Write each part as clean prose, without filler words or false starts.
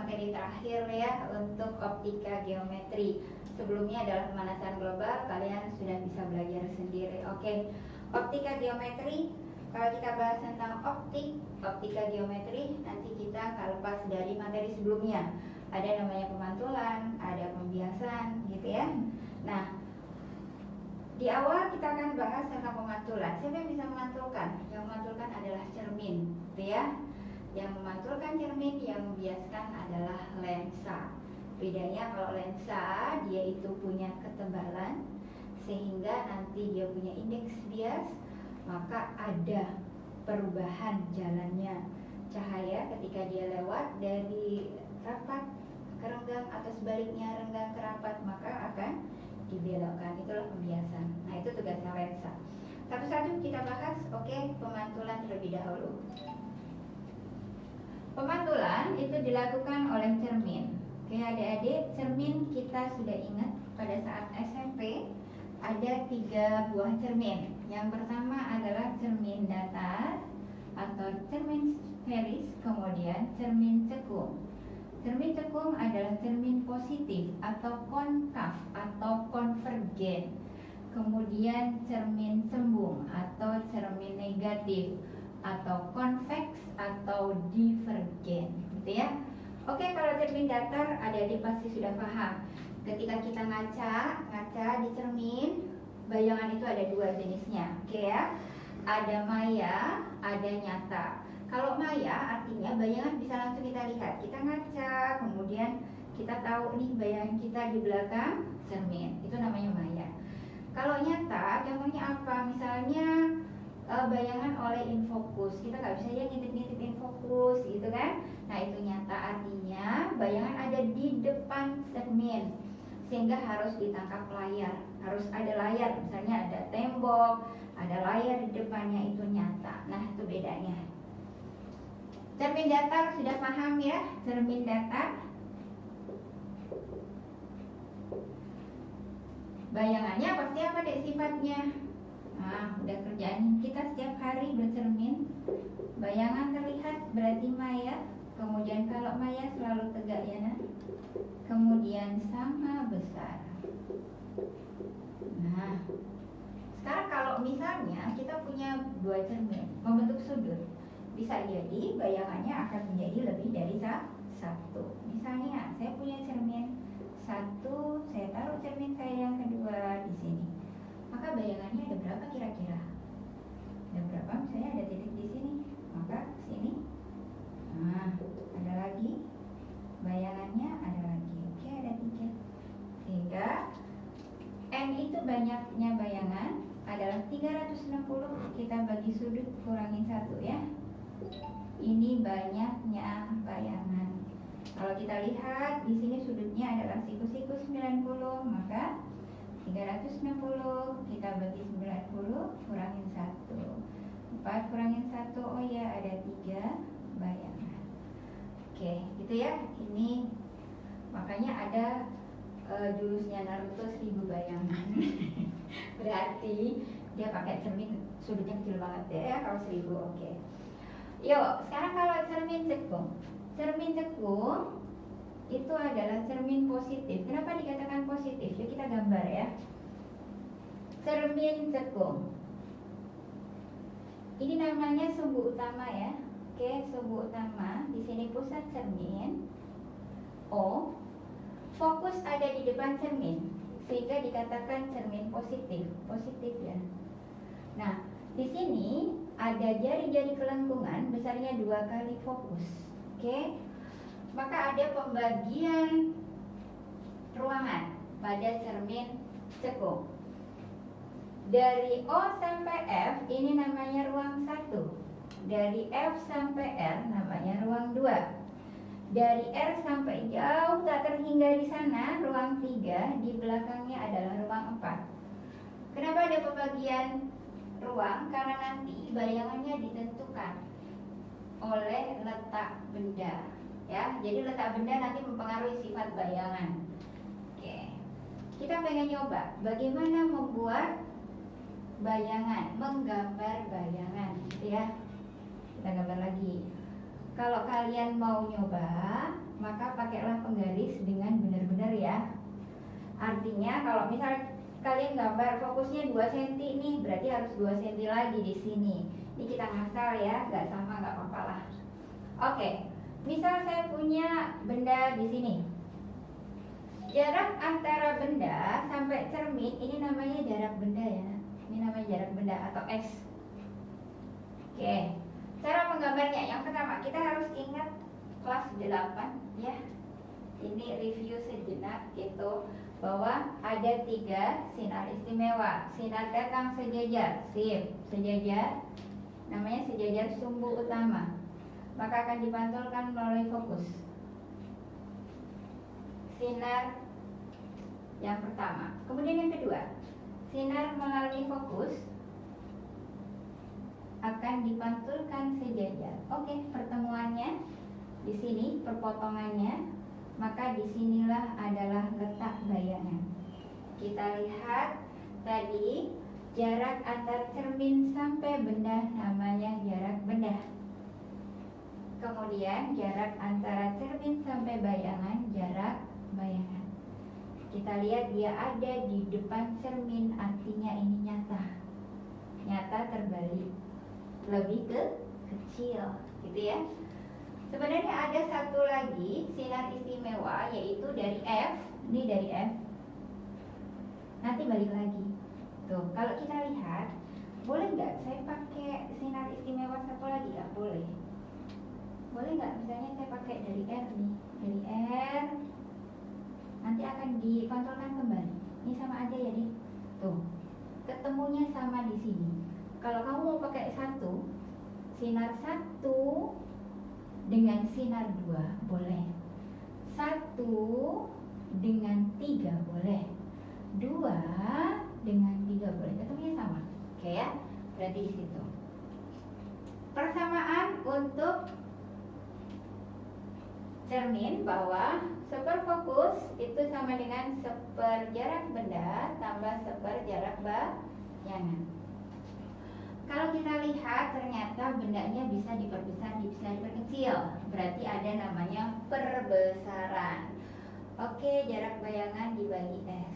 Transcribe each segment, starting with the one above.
materi terakhir ya untuk optika geometri. Sebelumnya adalah pemanasan global, kalian sudah bisa belajar sendiri. Oke, optika geometri. Kalau kita bahas tentang optika geometri, nanti kita akan lepas dari materi sebelumnya. Ada namanya pemantulan, ada pembiasan, gitu ya. Nah, di awal kita akan bahas tentang pemantulan. Siapa yang bisa memantulkan? Yang memantulkan adalah cermin, gitu ya. Yang memantulkan cermin, yang membiaskan adalah lensa. Bedanya kalau lensa, dia itu punya ketebalan, sehingga nanti dia punya indeks bias, maka ada perubahan jalannya cahaya ketika dia lewat dari rapat ke renggang atau sebaliknya renggang ke rapat, maka akan dibelokkan. Itulah pembiasan. Nah, itu tugasnya lensa. Satu-satu kita bahas. Oke, pemantulan terlebih dahulu. Pemantulan itu dilakukan oleh cermin. Oke, adik-adik, cermin kita sudah ingat pada saat SMP ada 3 buah cermin. Yang pertama adalah cermin datar atau cermin sferis, kemudian cermin cekung. Cermin cekung adalah cermin positif atau konkav atau konvergen. Kemudian cermin cembung atau cermin negatif atau konveks atau divergen, gitu ya. Oke, kalau cermin datar adik-adik pasti sudah paham. Ketika kita ngaca di cermin, bayangan itu ada 2 jenisnya, oke ya. Ada maya, ada nyata. Kalau maya artinya bayangan bisa langsung kita lihat. Kita ngaca, kemudian kita tahu nih bayangan kita di belakang cermin. Itu namanya maya. Kalau nyata, contohnya apa? Misalnya bayangan oleh infokus. Kita nggak bisa ya ngintip-ngintip infokus, gitu kan? Nah, itu nyata, artinya bayangan ada di depan cermin, sehingga harus ditangkap layar. Harus ada layar, misalnya ada tembok, ada layar di depannya, itu nyata. Nah, itu bedanya. Cermin datar sudah paham ya? Cermin datar bayangannya pasti apa deh sifatnya? Nah, udah kerjaan kita setiap hari bercermin. Bayangan terlihat berarti maya. Kemudian kalau maya selalu tegak ya, nah. Kemudian sama besar. Nah, sekarang kalau misalnya kita punya 2 cermin membentuk sudut, bisa jadi bayangannya akan menjadi lebih dari 1. Misalnya saya punya cermin 1, saya taruh cermin saya yang kedua di sini. Maka bayangannya ada berapa kira-kira? Ada berapa? Misalnya ada titik di sini, maka sini. Nah, ada lagi. Bayangannya ada lagi. Oke, ada 3. Sehingga N itu banyaknya bayangan adalah 360. Kita bagi sudut kurangin 1 ya. Ini banyaknya bayangan. Kalau kita lihat di sini sudutnya adalah siku-siku 90, maka 360 kita bagi 90 kurangin 1. 4 kurangin 1, oh ya ada 3 bayangan. Oke, gitu ya. Ini makanya ada jurusnya Naruto 1000 bayangan. Berarti dia pakai cermin sudutnya kecil banget ya kalau 1000. Oke. Yuk, sekarang kalau cermin cekung. Cermin cekung itu adalah cermin positif. Kenapa dikatakan positif? Yuk kita gambar ya. Cermin cekung. Ini namanya sumbu utama ya. Oke, sumbu utama. Di sini pusat cermin. O. Fokus ada di depan cermin, sehingga dikatakan cermin positif. Positif ya. Nah, di sini ada jari-jari kelengkungan besarnya 2 kali fokus. Oke. Maka ada pembagian ruangan pada cermin cekung. Dari O sampai F ini namanya ruang 1. Dari F sampai R namanya ruang 2. Dari R sampai jauh tak terhingga di sana ruang 3, di belakangnya adalah ruang 4. Kenapa ada pembagian ruang? Karena nanti bayangannya ditentukan oleh letak benda. Ya, jadi letak benda nanti mempengaruhi sifat bayangan. Oke. Kita pengen nyoba bagaimana membuat bayangan, menggambar bayangan, gitu ya. Kita gambar lagi. Kalau kalian mau nyoba, maka pakailah penggaris dengan benar-benar ya. Artinya kalau misal kalian gambar fokusnya 2 cm nih, berarti harus 2 cm lagi di sini. Ini kita ngasal ya, nggak sama nggak apa-apa lah. Oke, misal saya punya benda di sini. Jarak antara benda sampai cermin ini namanya jarak benda ya. Ini namanya jarak benda atau X. Oke, cara menggambarnya yang pertama kita harus ingat kelas 8 ya. Ini review sejenak gitu, bahwa ada 3 sinar istimewa. Sinar datang sejajar, sejajar, namanya sejajar sumbu utama, maka akan dipantulkan melalui fokus. Sinar yang pertama. Kemudian yang kedua, sinar melalui fokus akan dipantulkan sejajar. Oke, pertemuannya di sini, perpotongannya, maka disinilah adalah letak bayangan. Kita lihat tadi jarak antar cermin sampai benda namanya jarak benda. Kemudian jarak antara cermin sampai bayangan jarak bayangan. Kita lihat dia ada di depan cermin, artinya ini nyata. Nyata terbalik, lebih ke kecil, gitu ya. Sebenarnya ada satu lagi sinar istimewa, yaitu dari F. Ini dari F. Nanti balik lagi. Tuh, kalau kita lihat, boleh nggak saya pakai sinar istimewa satu lagi? Nggak boleh. Boleh nggak misalnya saya pakai dari R nih, dari R, nanti akan dipantulkan kembali. Ini sama aja ya nih. Tuh, ketemunya sama di sini. Kalau kamu mau pakai satu, sinar 1 dengan sinar 2 boleh, 1 dengan 3 boleh, 2 dengan 3 boleh, ketemunya sama. Oke ya, berarti di situ. Persamaan untuk cermin bahwa seperfokus itu sama dengan seperjarak benda tambah seperjarak bayangan. Kalau kita lihat ternyata bendanya bisa diperbesar, bisa diperkecil. Berarti ada namanya perbesaran. Oke, jarak bayangan dibagi S.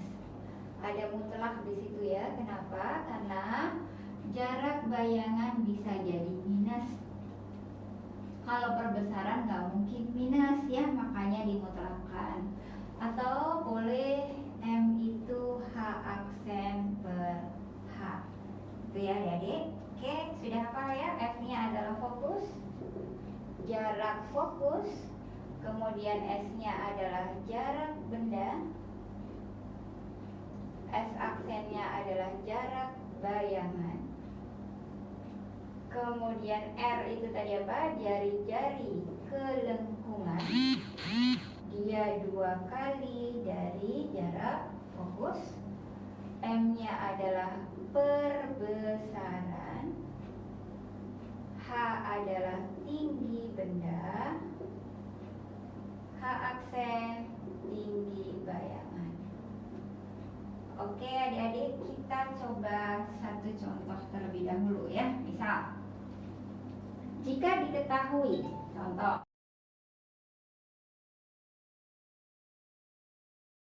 Ada mutlak di situ ya. Kenapa? Karena jarak bayangan bisa jadi minus. Kalau perbesaran nggak mungkin minus ya, makanya dimutlakkan. Atau boleh M itu H aksen per H. Itu ya adik-adik. Oke, sudah hafal ya? F-nya adalah fokus, jarak fokus, kemudian S-nya adalah jarak benda, S aksennya adalah jarak bayangan, kemudian R itu tadi apa? Jari-jari kelengkungan, dia 2 kali dari jarak fokus, M-nya adalah perbesaran, H adalah tinggi benda, H aksen tinggi bayangan. Oke adik-adik, kita coba satu contoh terlebih dahulu ya. Misal, jika diketahui, contoh